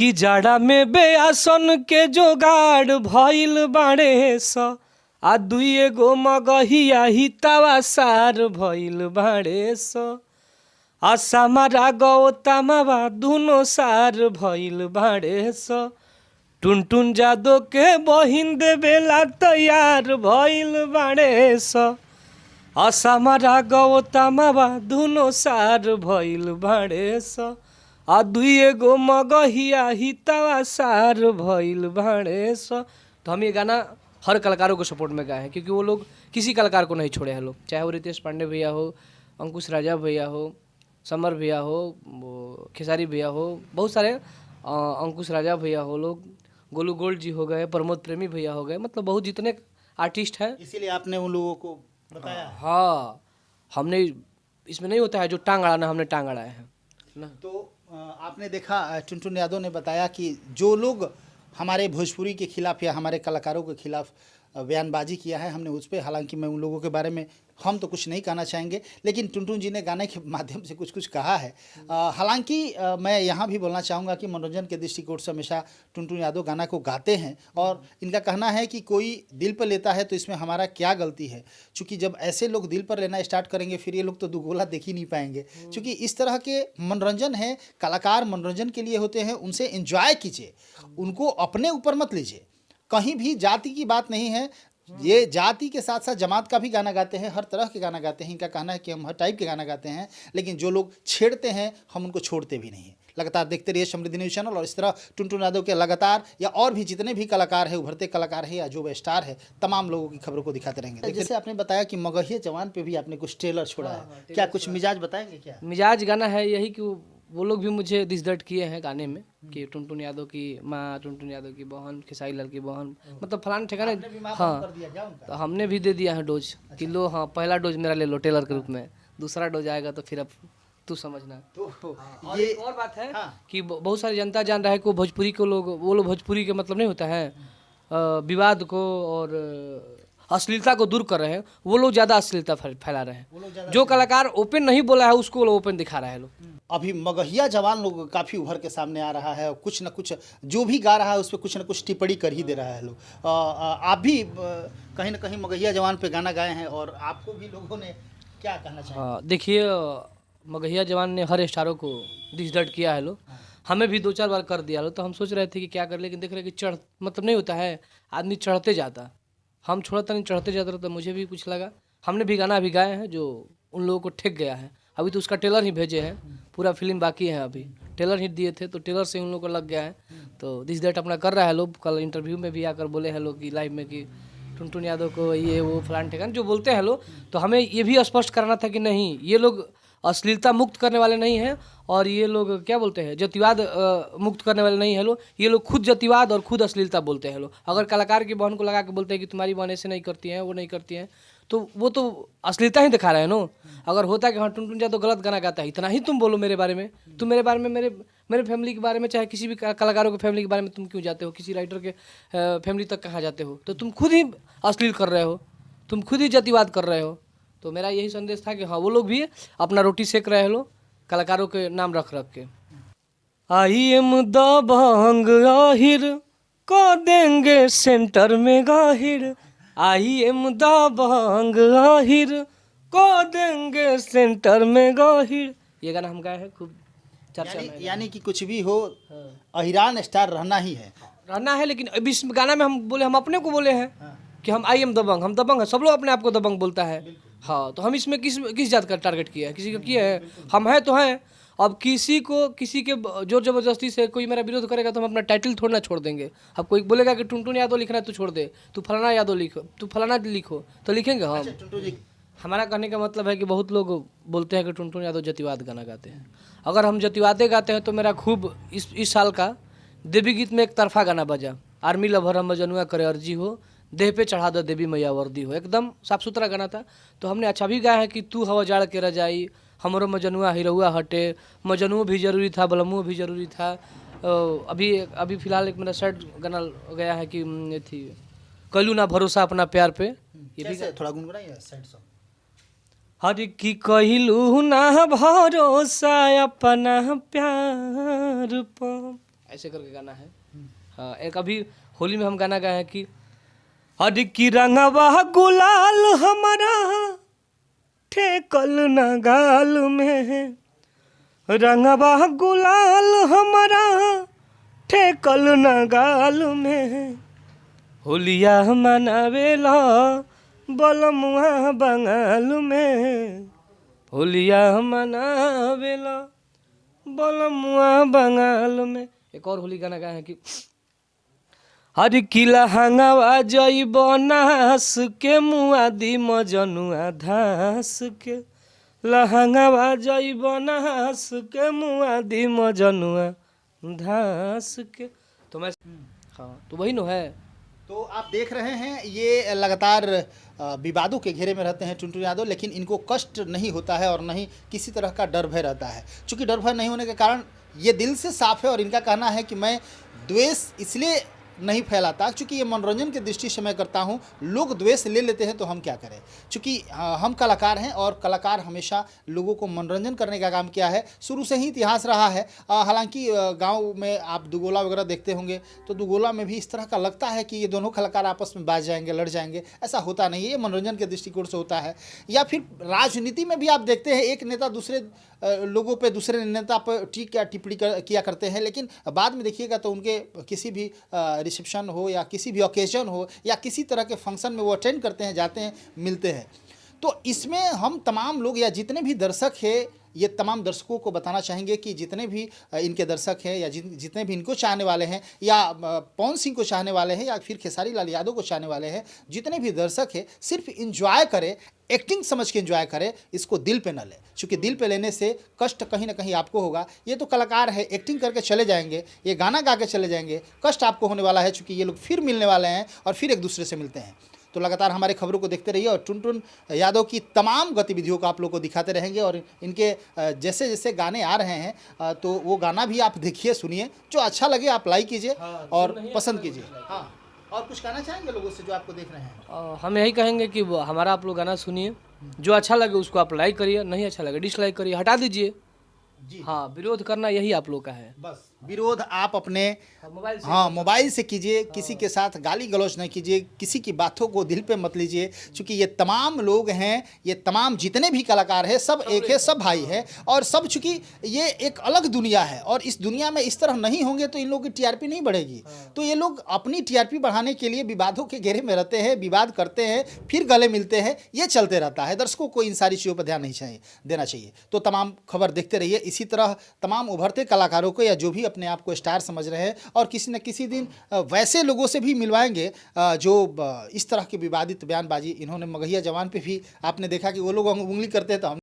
कि जाड़ा में बेआसन के जोगाड़ भइल बाड़े स आ दुइए गो मगहिया हितावा सार भइल बाड़े स आ समारा गौतमवा दुनो सार भइल बाड़े स टुनटुन जादो के बहिन देवेला तैयार भइल बाड़े स आ समारा गौतमवा दुनो सार भइल बाड़े स आ दुइए गो मगहिया हितावा सार भइल बाड़े स। तो हम ये गाना हर कलाकारों को सपोर्ट में गाए हैं, क्योंकि वो लोग किसी कलाकार को नहीं छोड़े हैं लोग, चाहे वो रितेश पांडे भैया हो, अंकुश राजा भैया हो, समर भैया हो, वो खेसारी भैया हो, बहुत सारे अंकुश राजा भैया हो, लोग गोलू गोल्ड जी हो गए, प्रमोद प्रेमी भैया हो गए, मतलब बहुत जितने आर्टिस्ट हैं। इसीलिए आपने उन लोगों को बताया। हाँ, हमने इसमें नहीं होता है जो टांग अड़ाना, हमने टांग अड़ाए हैं ना। तो आपने देखा टुनटुन यादव ने बताया कि जो लोग हमारे भोजपुरी के खिलाफ या हमारे कलाकारों के खिलाफ बयानबाजी किया है, हमने उस पर, हालांकि मैं उन लोगों के बारे में हम तो कुछ नहीं कहना चाहेंगे, लेकिन टुनटुन जी ने गाने के माध्यम से कुछ कुछ कहा है। हालांकि मैं यहाँ भी बोलना चाहूँगा कि मनोरंजन के दृष्टिकोण से हमेशा टुनटुन यादव गाना को गाते हैं और इनका कहना है कि कोई दिल पर लेता है तो इसमें हमारा क्या गलती है, चूँकि जब ऐसे लोग दिल पर लेना स्टार्ट करेंगे फिर ये लोग तो दुगोला देख ही नहीं पाएंगे। चूँकि इस तरह के मनोरंजन है, कलाकार मनोरंजन के लिए होते हैं, उनसे एंजॉय कीजिए, उनको अपने ऊपर मत लीजिए। कहीं भी जाति की बात नहीं है, ये जाति के साथ साथ जमात का भी गाना गाते हैं, हर तरह के गाना गाते हैं। इनका कहना है कि हम हर टाइप के गाना गाते हैं, लेकिन जो लोग छेड़ते हैं हम उनको छोड़ते भी नहीं हैं। लगातार देखते रहिए समृद्धि न्यूज़ चैनल, और इस तरह टुनटुन यादव के लगातार या और भी जितने भी कलाकार हैं, उभरते कलाकार हैं या जो वे स्टार है, तमाम लोगों की खबरों को दिखाते रहेंगे। जैसे आपने बताया कि मगहिया जवान पे भी आपने कुछ ट्रेलर छोड़ा है, क्या कुछ मिजाज बताएंगे? क्या मिजाज गाना है यही कि वो लोग भी मुझे दिस दर्द किए हैं गाने में कि टुनटुन यादव की माँ, टुनटुन यादव की बहन, खेसारी लाल की बहन, मतलब फलाने ठिकाने। हाँ, तो हमने भी दे दिया है डोज कि लो, हाँ पहला डोज मेरा ले लो टेलर के रूप में, दूसरा डोज आएगा तो फिर अब तू समझना। तो और एक और बात है कि बहुत सारी जनता जान रहा है कि भोजपुरी को लोग, वो लोग भोजपुरी के मतलब नहीं होता है विवाद को और अश्लीलता को दूर कर रहे हैं, वो लोग ज़्यादा अश्लीलता फैला रहे हैं। जो कलाकार ओपन नहीं बोला है उसको लोग ओपन दिखा रहे हैं लोग। अभी मगहिया जवान लोग काफ़ी उभर के सामने आ रहा है, और कुछ न कुछ जो भी गा रहा है उस पर कुछ न कुछ टिप्पणी कर ही दे रहा है लोग। आप भी कहीं ना कहीं मगहिया जवान पे गाना गाए हैं, और आपको भी लोगों ने क्या कहना चाहिए? हाँ, देखिए मगहिया जवान ने हर स्टारों को दिस दर्द किया है लो, हमें भी 2-4 बार कर दिया लो, तो हम सोच रहे थे कि क्या कर, लेकिन देख रहे कि चढ़ मतलब नहीं होता है, आदमी चढ़ते जाता, हम छोड़ता नहीं चढ़ते जाता, तो मुझे भी कुछ लगा। हमने भी गाना अभी गाए हैं जो उन लोगों को ठेक गया है, अभी तो उसका टेलर ही भेजे हैं, पूरा फिल्म बाकी है, अभी टेलर ही दिए थे तो टेलर से उन लोगों को लग गया है। तो दिस दैट अपना कर रहा है लोग, कल इंटरव्यू में भी आकर बोले हैं लोग कि लाइव में कि टुनटुन यादव को ये वो फलान ठिकान जो बोलते हैं लोग, तो हमें ये भी स्पष्ट करना था कि नहीं, ये लोग अश्लीलता मुक्त करने वाले नहीं हैं, और ये लोग क्या बोलते हैं जातिवाद मुक्त करने वाले नहीं है लोग, ये लोग खुद जातिवाद और खुद अश्लीलता बोलते हैं लोग। अगर कलाकार की बहन को लगा के बोलते हैं कि तुम्हारी बहन ऐसे नहीं करती हैं, वो नहीं करती हैं, तो वो तो अश्लीलता ही दिखा रहे हैं नो। अगर होता है कि हाँ टुनटुन यादव गलत गाना गाता है, इतना ही तुम बोलो मेरे बारे में, तुम मेरे बारे में, मेरे फैमिली के बारे में, चाहे किसी भी कलाकारों के फैमिली के बारे में तुम क्यों जाते हो, किसी राइटर के फैमिली तक कहाँ जाते हो, तो तुम खुद ही अश्लील कर रहे हो, तुम खुद ही जातिवाद कर रहे हो। तो मेरा यही संदेश था कि हाँ वो लोग भी अपना रोटी सेक रहे हो कलाकारों के नाम रख रख के। आई एम दबंग आहिर को देंगे सेंटर में गाहिर, आई एम दबंग आहिर को देंगे सेंटर में गाहिर, ये गाना हम गाए हैं, खूब चर्चा में। यानी कि कुछ भी हो, अहिरान स्टार रहना ही है, रहना है। लेकिन अभी इस गाना में हम बोले, हम अपने को बोले हैं कि हम आई एम दबंग, हम दबंग है, सब लोग अपने आप को दबंग बोलता है। हाँ, तो हम इसमें किस जात का टारगेट किया है, किसी का किया है, हम हैं तो हैं। अब किसी के जोर जबरदस्ती से कोई मेरा विरोध करेगा तो हम अपना टाइटल थोड़ा ना छोड़ देंगे। अब कोई बोलेगा कि टुनटुन यादव लिखना है तो छोड़ दे, तू फलाना यादव लिखो, तू फलाना लिखो, तो लिखेंगे हम। टुनटुन जी, हमारा कहने का मतलब है कि बहुत लोग बोलते हैं कि टुनटुन यादव जातिवाद गाना गाते हैं। अगर हम जातिवादे गाते हैं तो मेरा खूब इस साल का देवी गीत में एक तरफा गाना बजा, आर्मी लभर हम जनुआ करे अर्जी हो, देह पे चढ़ा दो देवी मैया वर्दी हो, एकदम साफ सुथरा गाना था। तो हमने अच्छा भी गाया है कि तू हवा जाड़ के रजाई, हमरो मजनुआ हिरहुआ हटे, मजनुओ भी जरूरी था, बलमुओ भी जरूरी था। अभी फिलहाल एक मेरा सैड गाना गया है कि थी कलू ना भरोसा अपना प्यार पे, ये भी थोड़ा गुनगुनाइए सैड सॉन्ग। हर की कहलू ना भरोसा अपना प्यार पर, ऐसे करके गाना है। हाँ, एक अभी होली में हम गाना गाए हैं कि हर की रंगवा गुलाल हमारा ठेकल न गाल में, रंगवा गुलाल हमारा ठेकल न गाल में, होलिया मनावेला बलमुआ बंगाल में, होलिया मनावेला बलमुआ बंगाल में। एक और होली गाना गाए हैं कि हर किला हंगावा जइब नास के मुआदी मजनुआ धास के, लहंगावा जइब नास के मुआदी मजनुआ धास के। तो मैं हाँ तो वही नो है। तो आप देख रहे हैं ये लगातार विवादों के घेरे में रहते हैं टुनटुन यादव, लेकिन इनको कष्ट नहीं होता है और नहीं किसी तरह का डर भय रहता है। चूँकि डर भय नहीं होने के कारण ये दिल से साफ है और इनका कहना है कि मैं द्वेष इसलिए नहीं फैलाता क्योंकि ये मनोरंजन की दृष्टि से मैं करता हूँ, लोग द्वेष ले लेते हैं तो हम क्या करें। चूँकि हम कलाकार हैं और कलाकार हमेशा लोगों को मनोरंजन करने का काम किया है, शुरू से ही इतिहास रहा है। हालांकि गांव में आप दुगोला वगैरह देखते होंगे तो दुगोला में भी इस तरह का लगता है कि ये दोनों कलाकार आपस में बाज जाएंगे, लड़ जाएंगे, ऐसा होता नहीं है। ये मनोरंजन के दृष्टिकोण से होता है। या फिर राजनीति में भी आप देखते हैं एक नेता दूसरे लोगों पे, दूसरे नेता पर टिप्पणी किया करते हैं, लेकिन बाद में देखिएगा तो उनके किसी भी रिसेप्शन हो या किसी भी ओकेजन हो या किसी तरह के फंक्शन में वो अटेंड करते हैं, जाते हैं, मिलते हैं। तो इसमें हम तमाम लोग या जितने भी दर्शक हैं, ये तमाम दर्शकों को बताना चाहेंगे कि जितने भी इनके दर्शक हैं या जितने भी इनको चाहने वाले हैं या पवन सिंह को चाहने वाले हैं या फिर खेसारी लाल यादव को चाहने वाले हैं, जितने भी दर्शक हैं सिर्फ इंजॉय करें, एक्टिंग समझ के एंजॉय करें, इसको दिल पे न ले। क्योंकि दिल पे लेने से कष्ट कहीं ना कहीं आपको होगा। ये तो कलाकार है, एक्टिंग करके चले जाएंगे, ये गाना गा के चले जाएंगे, कष्ट आपको होने वाला है क्योंकि ये लोग फिर मिलने वाले हैं और फिर एक दूसरे से मिलते हैं। तो लगातार हमारे खबरों को देखते रहिए और टुनटुन यादव की तमाम गतिविधियों को आप लोग को दिखाते रहेंगे। और इनके जैसे जैसे गाने आ रहे हैं तो वो गाना भी आप देखिए, सुनिए, जो अच्छा लगे आप लाइक कीजिए और पसंद कीजिए। हाँ, और कुछ कहना चाहेंगे लोगों से जो आपको देख रहे हैं? हम यही कहेंगे कि हमारा आप लोग गाना सुनिए, जो अच्छा लगे उसको आप लाइक करिए, नहीं अच्छा लगे डिसलाइक करिए, हटा दीजिए जी। हाँ, विरोध करना यही आप लोग का है। बस विरोध आप अपने मोबाइल से कीजिए, किसी के साथ गाली गलौज नहीं कीजिए, किसी की बातों को दिल पे मत लीजिए। क्योंकि ये तमाम लोग हैं, ये तमाम जितने भी कलाकार हैं, सब एक है, सब भाई है और सब, चूँकि ये एक अलग दुनिया है और इस दुनिया में इस तरह नहीं होंगे तो इन लोगों की टीआरपी नहीं बढ़ेगी। तो ये लोग अपनी टीआरपी बढ़ाने के लिए विवादों के घेरे में रहते हैं, विवाद करते हैं, फिर गले मिलते हैं, ये चलते रहता है। दर्शकों को इन सारी चीज़ों पर ध्यान नहीं देना चाहिए। तो तमाम खबर देखते रहिए। इसी तरह तमाम उभरते कलाकारों को या जो भी अपने आप को स्टार समझ रहे हैं और किसी न किसी दिन वैसे लोगों से भी मिलवाएंगे जो इस तरह की विवादित बयानबाजी, इन्होंने मगहिया जवान पे भी आपने देखा कि वो लोग उंगली करते हैं तो हम